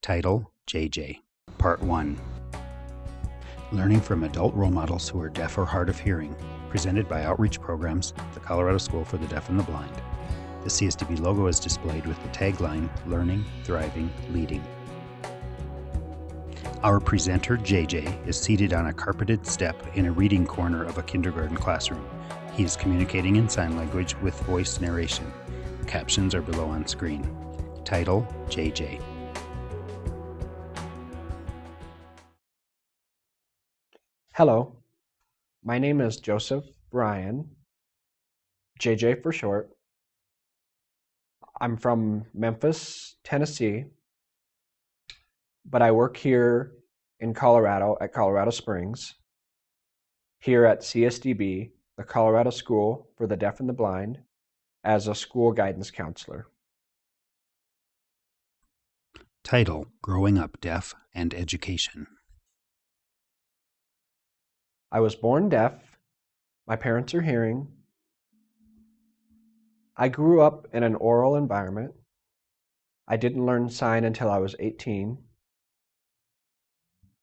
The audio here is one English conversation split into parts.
Title, JJ. Part 1. Learning from adult role models who are deaf or hard of hearing, presented by Outreach Programs, the Colorado School for the Deaf and the Blind. The CSDB logo is displayed with the tagline, Learning, Thriving, Leading. Our presenter, JJ, is seated on a carpeted step in a reading corner of a kindergarten classroom. He is communicating in sign language with voice narration. Captions are below on screen. Title, JJ. Hello, my name is Joseph Bryan, JJ for short. I'm from Memphis, Tennessee, but I work here in Colorado at Colorado Springs, here at CSDB, the Colorado School for the Deaf and the Blind, as a school guidance counselor. Title, Growing Up Deaf and Education. I was born deaf. My parents are hearing. I grew up in an oral environment. I didn't learn sign until I was 18.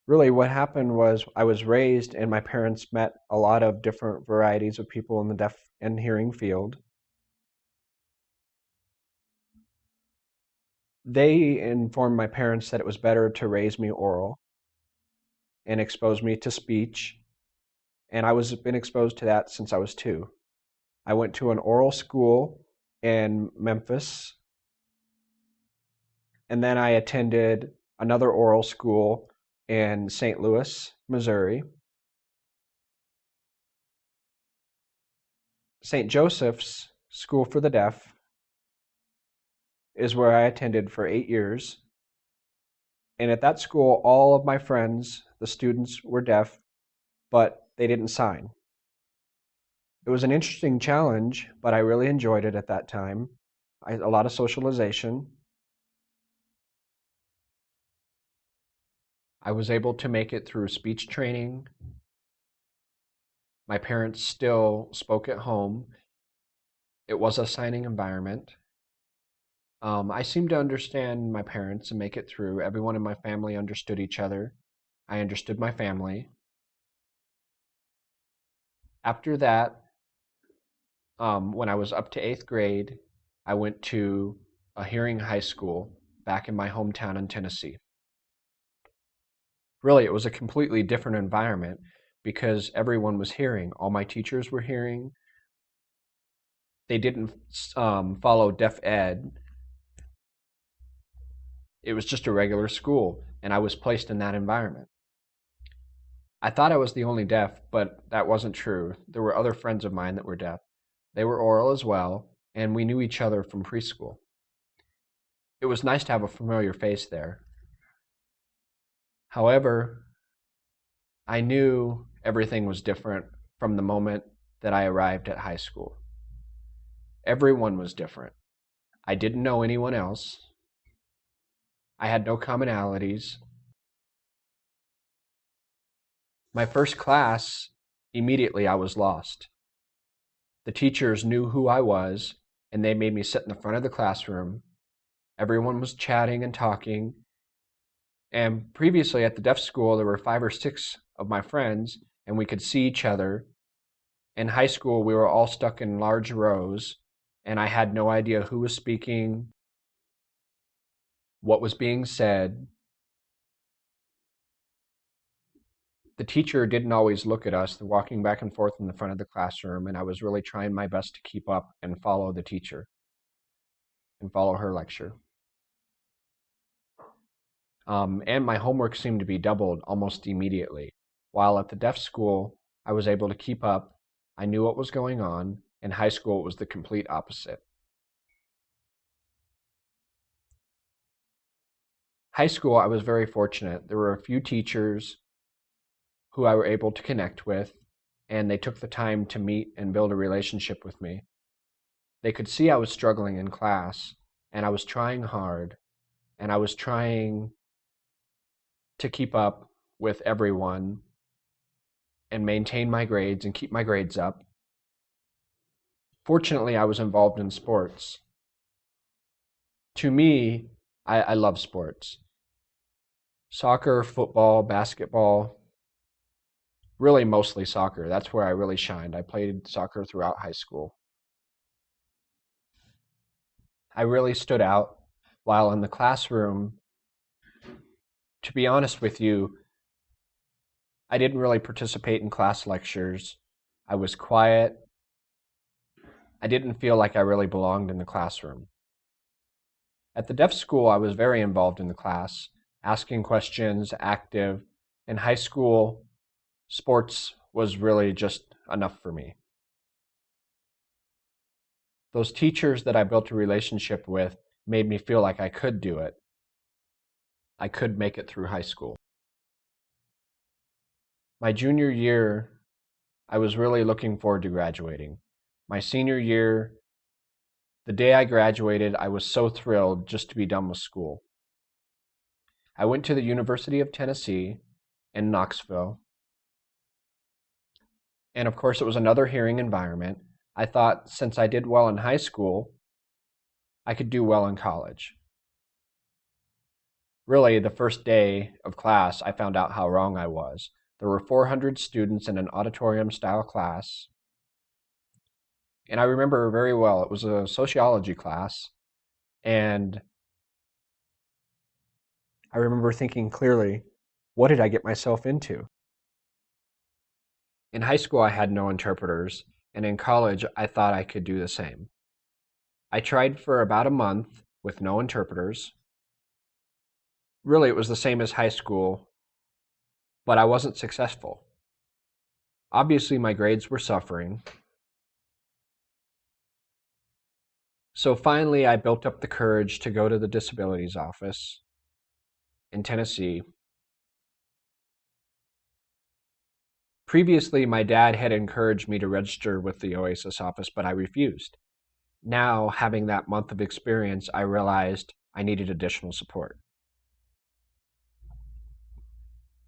Really, what happened was I was raised and my parents met a lot of different varieties of people in the deaf and hearing field. They informed my parents that it was better to raise me oral and expose me to speech. And I was been exposed to that since I was 2. I went to an oral school in Memphis, and then I attended another oral school in St. Louis, Missouri. St. Joseph's School for the Deaf is where I attended for 8 years. And at that school, all of my friends, the students, were deaf, but they didn't sign. It was an interesting challenge, but I really enjoyed it at that time. A lot of socialization. I was able to make it through speech training. My parents still spoke at home. It was a signing environment. I seemed to understand my parents and make it through. Everyone in my family understood each other. I understood my family. After that, when I was up to 8th grade, I went to a hearing high school back in my hometown in Tennessee. Really, it was a completely different environment because everyone was hearing. All my teachers were hearing. They didn't follow deaf ed. It was just a regular school, and I was placed in that environment. I thought I was the only deaf, but that wasn't true. There were other friends of mine that were deaf. They were oral as well, and we knew each other from preschool. It was nice to have a familiar face there. However, I knew everything was different from the moment that I arrived at high school. Everyone was different. I didn't know anyone else. I had no commonalities. My first class, immediately I was lost. The teachers knew who I was, and they made me sit in the front of the classroom. Everyone was chatting and talking. And previously at the deaf school, there were 5 or 6 of my friends, and we could see each other. In high school, we were all stuck in large rows, and I had no idea who was speaking, what was being said. The teacher didn't always look at us, walking back and forth in the front of the classroom, and I was really trying my best to keep up and follow the teacher and follow her lecture. And my homework seemed to be doubled almost immediately. While at the deaf school, I was able to keep up. I knew what was going on. In high school, it was the complete opposite. High school, I was very fortunate. There were a few teachers who I were able to connect with, and they took the time to meet and build a relationship with me. They could see I was struggling in class, and I was trying hard, and I was trying to keep up with everyone and maintain my grades and keep my grades up. Fortunately, I was involved in sports. To me, I love sports. Soccer, football, basketball, really mostly soccer. That's where I really shined. I played soccer throughout high school. I really stood out while in the classroom. To be honest with you, I didn't really participate in class lectures. I was quiet. I didn't feel like I really belonged in the classroom. At the deaf school, I was very involved in the class, asking questions, active. In high school, sports was really just enough for me. Those teachers that I built a relationship with made me feel like I could do it. I could make it through high school. My junior year, I was really looking forward to graduating. My senior year, the day I graduated, I was so thrilled just to be done with school. I went to the University of Tennessee in Knoxville. And of course, it was another hearing environment. I thought since I did well in high school, I could do well in college. Really, the first day of class, I found out how wrong I was. There were 400 students in an auditorium-style class. And I remember very well, it was a sociology class. And I remember thinking clearly, what did I get myself into? In high school, I had no interpreters, and in college, I thought I could do the same. I tried for about a month with no interpreters. Really, it was the same as high school, but I wasn't successful. Obviously, my grades were suffering. So finally, I built up the courage to go to the disabilities office in Tennessee. Previously, my dad had encouraged me to register with the OASIS office, but I refused. Now, having that month of experience, I realized I needed additional support.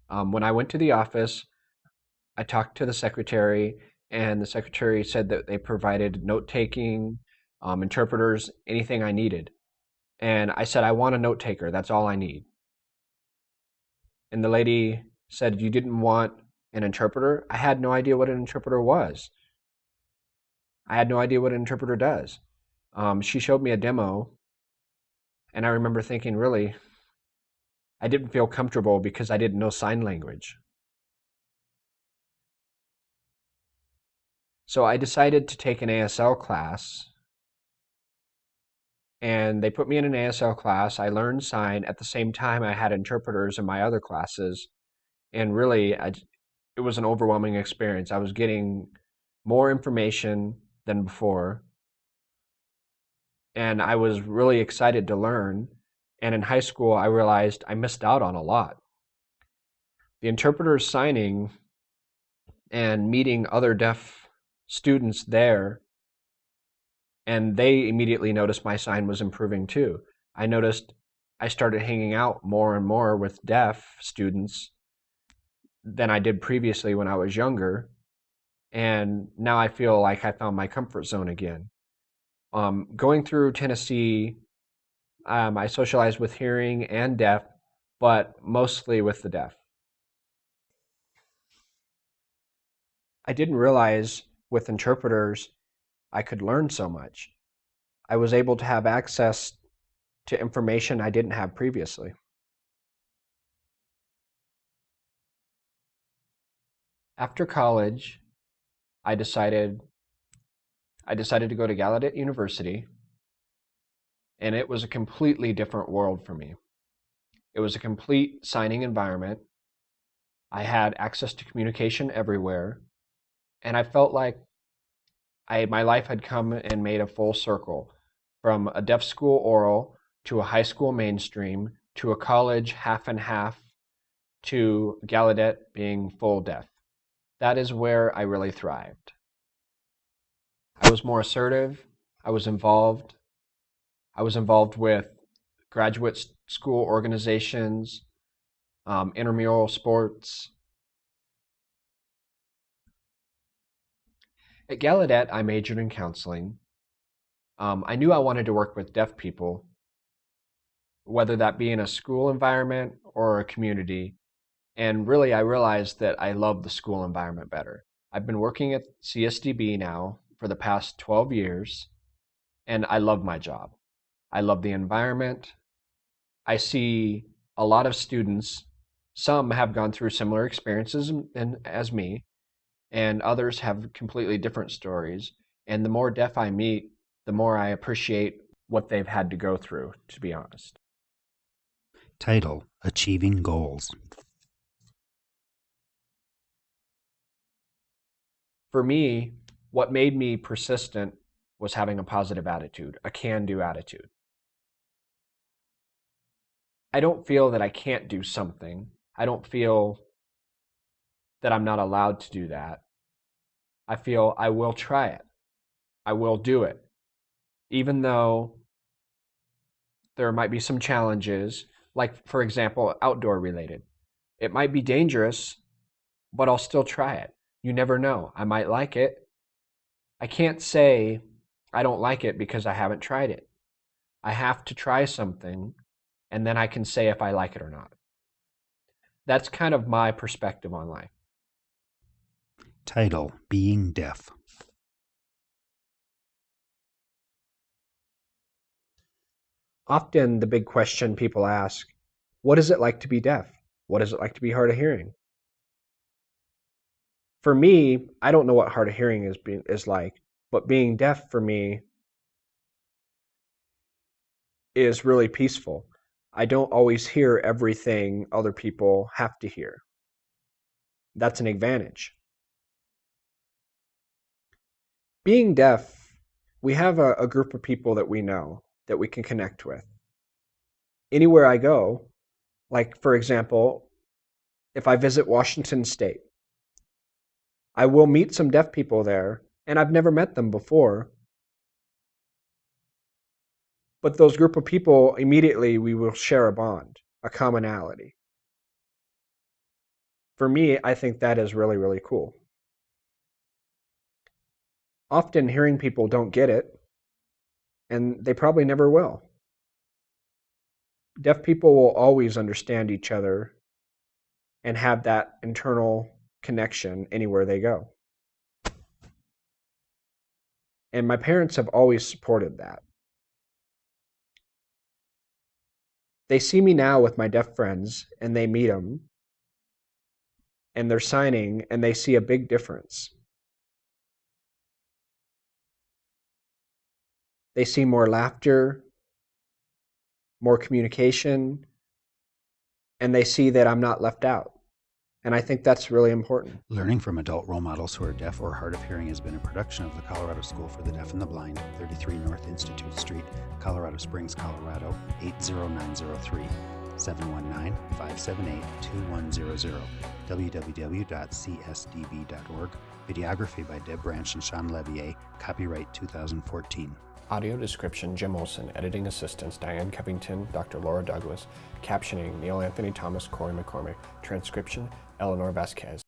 When I went to the office, I talked to the secretary, and the secretary said that they provided note-taking, interpreters, anything I needed. And I said, I want a note taker. That's all I need. And the lady said, you didn't want an interpreter? I had no idea what an interpreter was. I had no idea what an interpreter does. She showed me a demo, and I remember thinking, really, I didn't feel comfortable because I didn't know sign language. So I decided to take an ASL class, and they put me in an ASL class. I learned sign. At the same time, I had interpreters in my other classes, and really, it was an overwhelming experience. I was getting more information than before, and I was really excited to learn. And in high school, I realized I missed out on a lot. The interpreters signing and meeting other deaf students there, and they immediately noticed my sign was improving too. I noticed I started hanging out more and more with deaf students than I did previously when I was younger, and now I feel like I found my comfort zone again. Going through Tennessee, I socialized with hearing and deaf, but mostly with the deaf. I didn't realize with interpreters I could learn so much. I was able to have access to information I didn't have previously. After college, I decided to go to Gallaudet University, and it was a completely different world for me. It was a complete signing environment. I had access to communication everywhere, and I felt like my life had come and made a full circle, from a deaf school oral to a high school mainstream to a college half and half to Gallaudet being full deaf. That is where I really thrived. I was more assertive. I was involved. I was involved with graduate school organizations, intramural sports. At Gallaudet, I majored in counseling. I knew I wanted to work with deaf people, whether that be in a school environment or a community. And really, I realized that I love the school environment better. I've been working at CSDB now for the past 12 years, and I love my job. I love the environment. I see a lot of students, some have gone through similar experiences as me, and others have completely different stories. And the more deaf I meet, the more I appreciate what they've had to go through, to be honest. Title: Achieving Goals. For me, what made me persistent was having a positive attitude, a can-do attitude. I don't feel that I can't do something. I don't feel that I'm not allowed to do that. I feel I will try it. I will do it. Even though there might be some challenges, like, for example, outdoor related. It might be dangerous, but I'll still try it. You never know. I might like it. I can't say I don't like it because I haven't tried it. I have to try something, and then I can say if I like it or not. That's kind of my perspective on life. Title: Being Deaf. Often the big question people ask, what is it like to be deaf? What is it like to be hard of hearing? For me, I don't know what hard of hearing is like, but being deaf for me is really peaceful. I don't always hear everything other people have to hear. That's an advantage. Being deaf, we have a group of people that we know that we can connect with. Anywhere I go, like for example, if I visit Washington State, I will meet some deaf people there, and I've never met them before. But those group of people, immediately we will share a bond, a commonality. For me, I think that is really, really cool. Often hearing people don't get it, and they probably never will. Deaf people will always understand each other and have that internal connection anywhere they go. And my parents have always supported that. They see me now with my deaf friends, and they meet them, and they're signing, and they see a big difference. They see more laughter, more communication, and they see that I'm not left out. And I think that's really important. Learning from adult role models who are deaf or hard of hearing has been a production of the Colorado School for the Deaf and the Blind, 33 North Institute Street, Colorado Springs, Colorado, 80903, 719-578-2100, www.csdb.org. Videography by Deb Branch and Sean Levier, copyright 2014. Audio description, Jim Olson. Editing assistants, Diane Covington, Dr. Laura Douglas. Captioning, Neil Anthony Thomas, Corey McCormick. Transcription, Eleanor Vasquez.